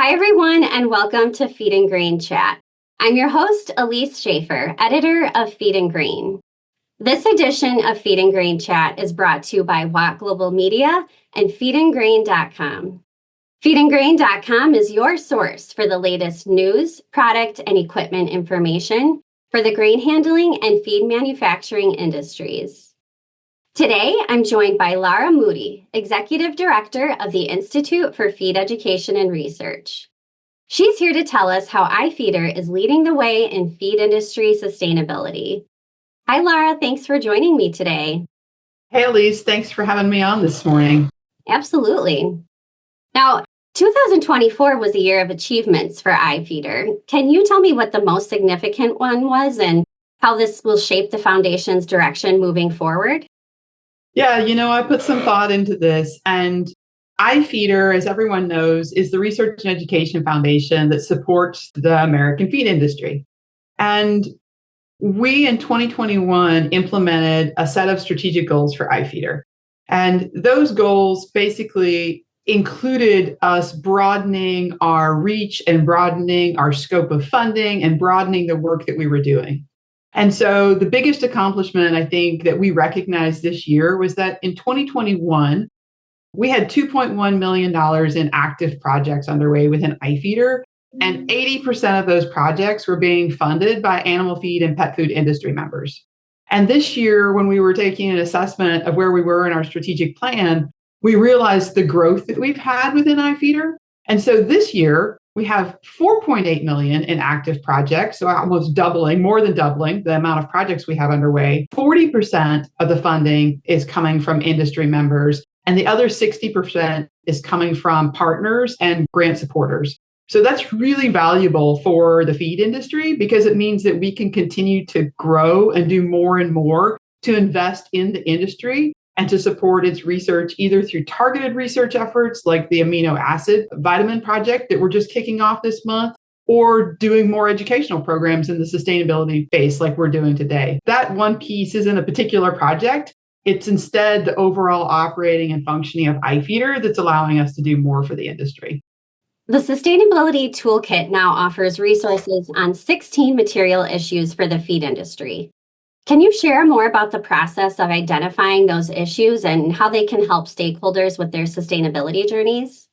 Hi, everyone, and welcome to Feed and Grain Chat. I'm your host, Elise Schaefer, editor of Feed and Grain. This edition of Feed and Grain Chat is brought to you by Watt Global Media and feedandgrain.com. Feedandgrain.com is your source for the latest news, product, and equipment information for the grain handling and feed manufacturing industries. Today, I'm joined by Lara Moody, Executive Director of the Institute for Feed Education and Research. She's here to tell us how IFEEDER is leading the way in feed industry sustainability. Hi, Lara. Thanks for joining me today. Hey, Elise. Thanks for having me on this morning. Absolutely. Now, 2024 was a year of achievements for IFEEDER. Can you tell me what the most significant one was and how this will shape the foundation's direction moving forward? Yeah, I put some thought into this, and IFEEDER, as everyone knows, is the research and education foundation that supports the American feed industry. And we in 2021 implemented a set of strategic goals for IFEEDER. And those goals basically included us broadening our reach and broadening our scope of funding and broadening the work that we were doing. And so the biggest accomplishment, I think, that we recognized this year was that in 2021, we had $2.1 million in active projects underway within IFEEDER, and 80% of those projects were being funded by animal feed and pet food industry members. And this year, when we were taking an assessment of where we were in our strategic plan, we realized the growth that we've had within IFEEDER. And so this year, we have 4.8 million in active projects, so almost doubling, more than doubling the amount of projects we have underway. 40% of the funding is coming from industry members, and the other 60% is coming from partners and grant supporters. So that's really valuable for the feed industry because it means that we can continue to grow and do more and more to invest in the industry and to support its research, either through targeted research efforts like the amino acid vitamin project that we're just kicking off this month, or doing more educational programs in the sustainability space like we're doing today. That one piece isn't a particular project. It's instead the overall operating and functioning of IFEEDER that's allowing us to do more for the industry. The Sustainability Toolkit now offers resources on 16 material issues for the feed industry. Can you share more about the process of identifying those issues and how they can help stakeholders with their sustainability journeys?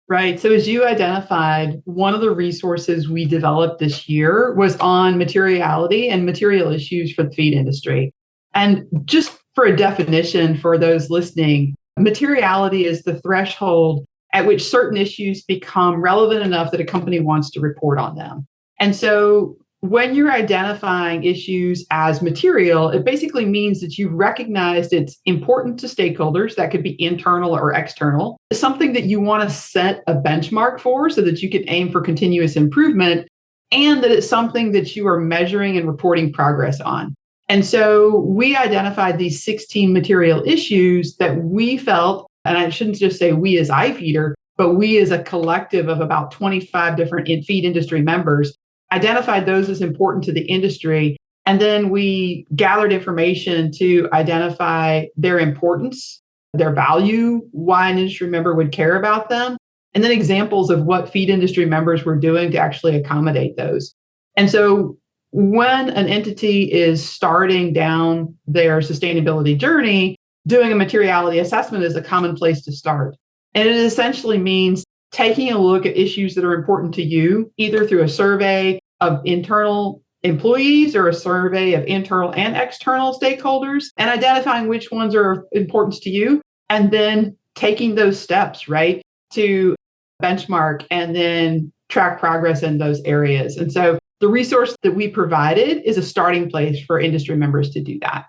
Right. So as you identified, one of the resources we developed this year was on materiality and material issues for the feed industry. And just for a definition for those listening, materiality is the threshold at which certain issues become relevant enough that a company wants to report on them. And so when you're identifying issues as material, it basically means that you've recognized it's important to stakeholders, that could be internal or external, something that you want to set a benchmark for so that you can aim for continuous improvement, and that it's something that you are measuring and reporting progress on. And so we identified these 16 material issues that we felt, and I shouldn't just say we as IFEEDER, but we as a collective of about 25 different feed industry members, identified those as important to the industry. And then we gathered information to identify their importance, their value, why an industry member would care about them, and then examples of what feed industry members were doing to actually accommodate those. And so when an entity is starting down their sustainability journey, doing a materiality assessment is a common place to start. And it essentially means taking a look at issues that are important to you, either through a survey of internal employees or a survey of internal and external stakeholders, and identifying which ones are important to you, and then taking those steps, right, to benchmark and then track progress in those areas. And so the resource that we provided is a starting place for industry members to do that.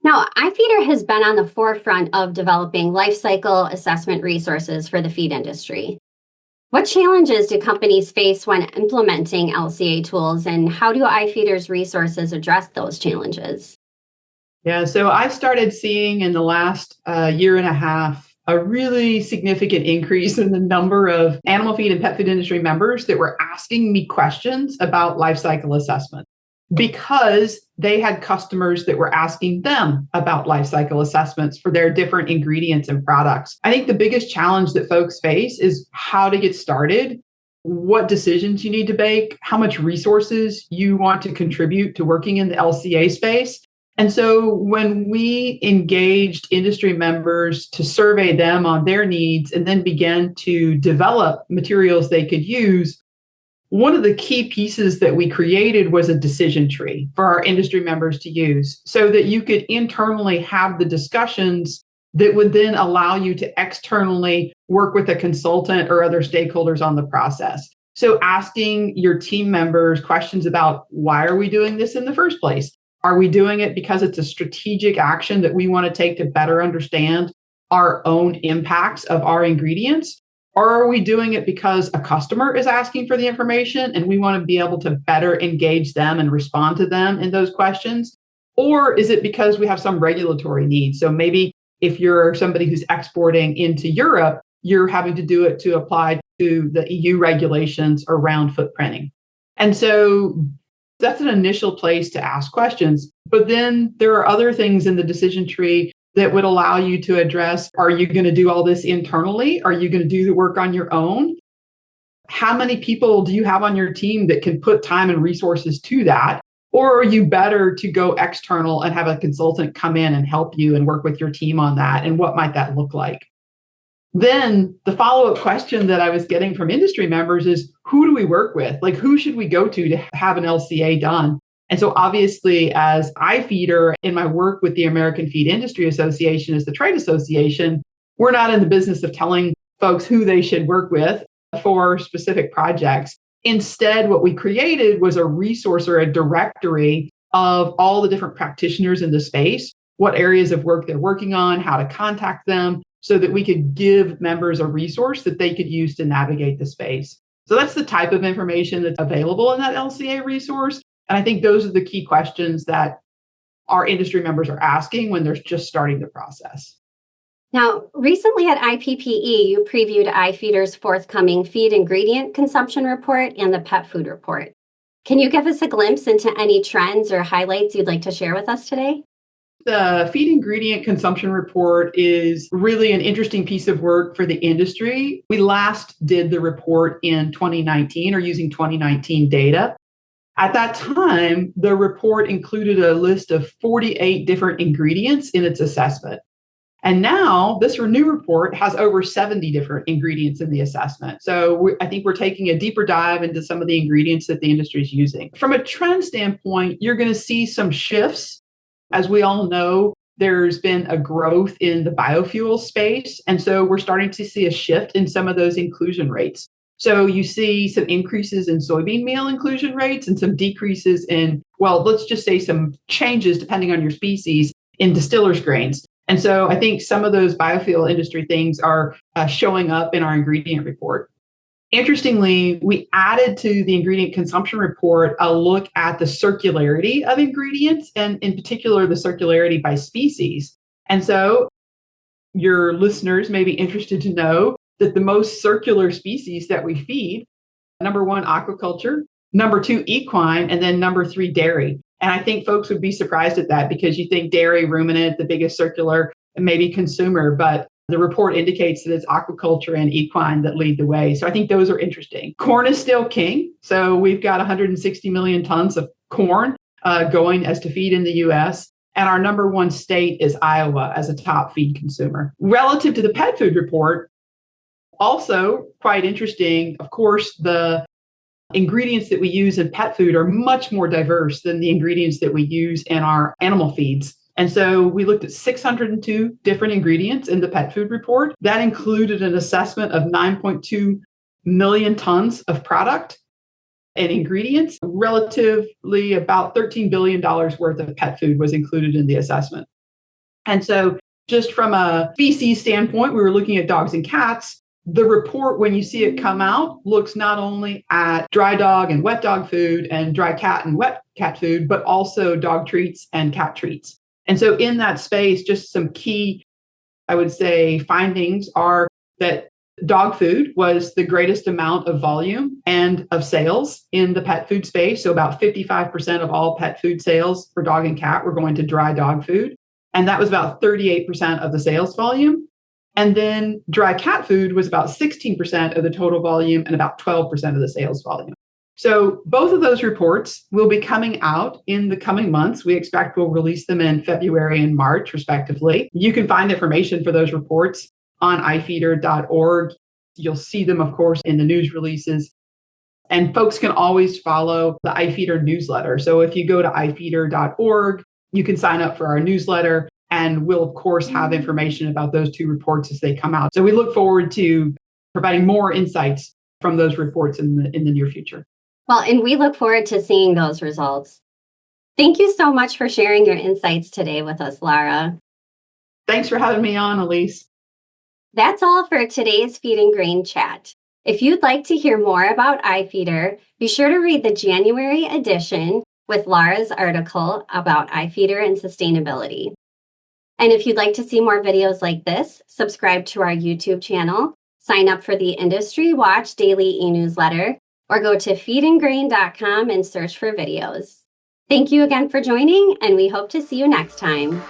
Now, IFEEDER has been on the forefront of developing life cycle assessment resources for the feed industry. What challenges do companies face when implementing LCA tools, and how do IFEEDER's resources address those challenges? Yeah, so I started seeing in the last year and a half a really significant increase in the number of animal feed and pet food industry members that were asking me questions about life cycle assessment. because they had customers that were asking them about life cycle assessments for their different ingredients and products. I think the biggest challenge that folks face is how to get started, what decisions you need to make, how much resources you want to contribute to working in the LCA space. And so when we engaged industry members to survey them on their needs and then began to develop materials they could use, one of the key pieces that we created was a decision tree for our industry members to use so that you could internally have the discussions that would then allow you to externally work with a consultant or other stakeholders on the process. So asking your team members questions about, why are we doing this in the first place? Are we doing it because it's a strategic action that we want to take to better understand our own impacts of our ingredients? Or are we doing it because a customer is asking for the information and we want to be able to better engage them and respond to them in those questions? Or is it because we have some regulatory needs? So maybe if you're somebody who's exporting into Europe, you're having to do it to apply to the EU regulations around footprinting. And so that's an initial place to ask questions. But then there are other things in the decision tree that would allow you to address, are you going to do all this internally? Are you going to do the work on your own? How many people do you have on your team that can put time and resources to that? Or are you better to go external and have a consultant come in and help you and work with your team on that? And what might that look like? Then the follow-up question that I was getting from industry members is, who do we work with? Like, who should we go to have an LCA done? And so obviously, as IFEEDER, in my work with the American Feed Industry Association as the trade association, we're not in the business of telling folks who they should work with for specific projects. Instead, what we created was a resource or a directory of all the different practitioners in the space, what areas of work they're working on, how to contact them, so that we could give members a resource that they could use to navigate the space. So that's the type of information that's available in that LCA resource. And I think those are the key questions that our industry members are asking when they're just starting the process. Now, recently at IPPE, you previewed IFEEDER's forthcoming feed ingredient consumption report and the pet food report. Can you give us a glimpse into any trends or highlights you'd like to share with us today? The feed ingredient consumption report is really an interesting piece of work for the industry. We last did the report in 2019 or using 2019 data. At that time, the report included a list of 48 different ingredients in its assessment. And now this new report has over 70 different ingredients in the assessment. So I think we're taking a deeper dive into some of the ingredients that the industry is using. From a trend standpoint, you're going to see some shifts. As we all know, there's been a growth in the biofuel space. And so we're starting to see a shift in some of those inclusion rates. So you see some increases in soybean meal inclusion rates and some decreases in, well, let's just say some changes depending on your species in distillers grains. And so I think some of those biofuel industry things are showing up in our ingredient report. Interestingly, we added to the ingredient consumption report a look at the circularity of ingredients, and in particular, the circularity by species. And so your listeners may be interested to know that the most circular species that we feed, number one, aquaculture, number two, equine, and then number three, dairy. And I think folks would be surprised at that because you think dairy, ruminant, the biggest circular, and maybe consumer, but the report indicates that it's aquaculture and equine that lead the way. So I think those are interesting. Corn is still king. So we've got 160 million tons of corn going as to feed in the US. And our number one state is Iowa as a top feed consumer. Relative to the pet food report, also quite interesting. Of course, the ingredients that we use in pet food are much more diverse than the ingredients that we use in our animal feeds. And so we looked at 602 different ingredients in the pet food report. That included an assessment of 9.2 million tons of product and ingredients. Relatively about $13 billion worth of pet food was included in the assessment. And so just from a species standpoint, we were looking at dogs and cats. The report, when you see it come out, looks not only at dry dog and wet dog food and dry cat and wet cat food, but also dog treats and cat treats. And so in that space, just some key, I would say, findings are that Dog food was the greatest amount of volume and of sales in the pet food space. So about 55% of all pet food sales for dog and cat were going to dry dog food. And that was about 38% of the sales volume. And then dry cat food was about 16% of the total volume and about 12% of the sales volume. So both of those reports will be coming out in the coming months. We expect we'll release them in February and March, respectively. You can find information for those reports on ifeeder.org. You'll see them, of course, in the news releases. And folks can always follow the IFEEDER newsletter. So if you go to ifeeder.org, you can sign up for our newsletter, and we'll, of course, have information about those two reports as they come out. So we look forward to providing more insights from those reports in the near future. Well, and we look forward to seeing those results. Thank you so much for sharing your insights today with us, Lara. Thanks for having me on, Elise. That's all for today's Feed and Grain Chat. If you'd like to hear more about IFEEDER, be sure to read the January edition with Lara's article about IFEEDER and sustainability. And if you'd like to see more videos like this, subscribe to our YouTube channel, sign up for the Industry Watch daily e-newsletter, or go to feedandgrain.com and search for videos. Thank you again for joining, and we hope to see you next time.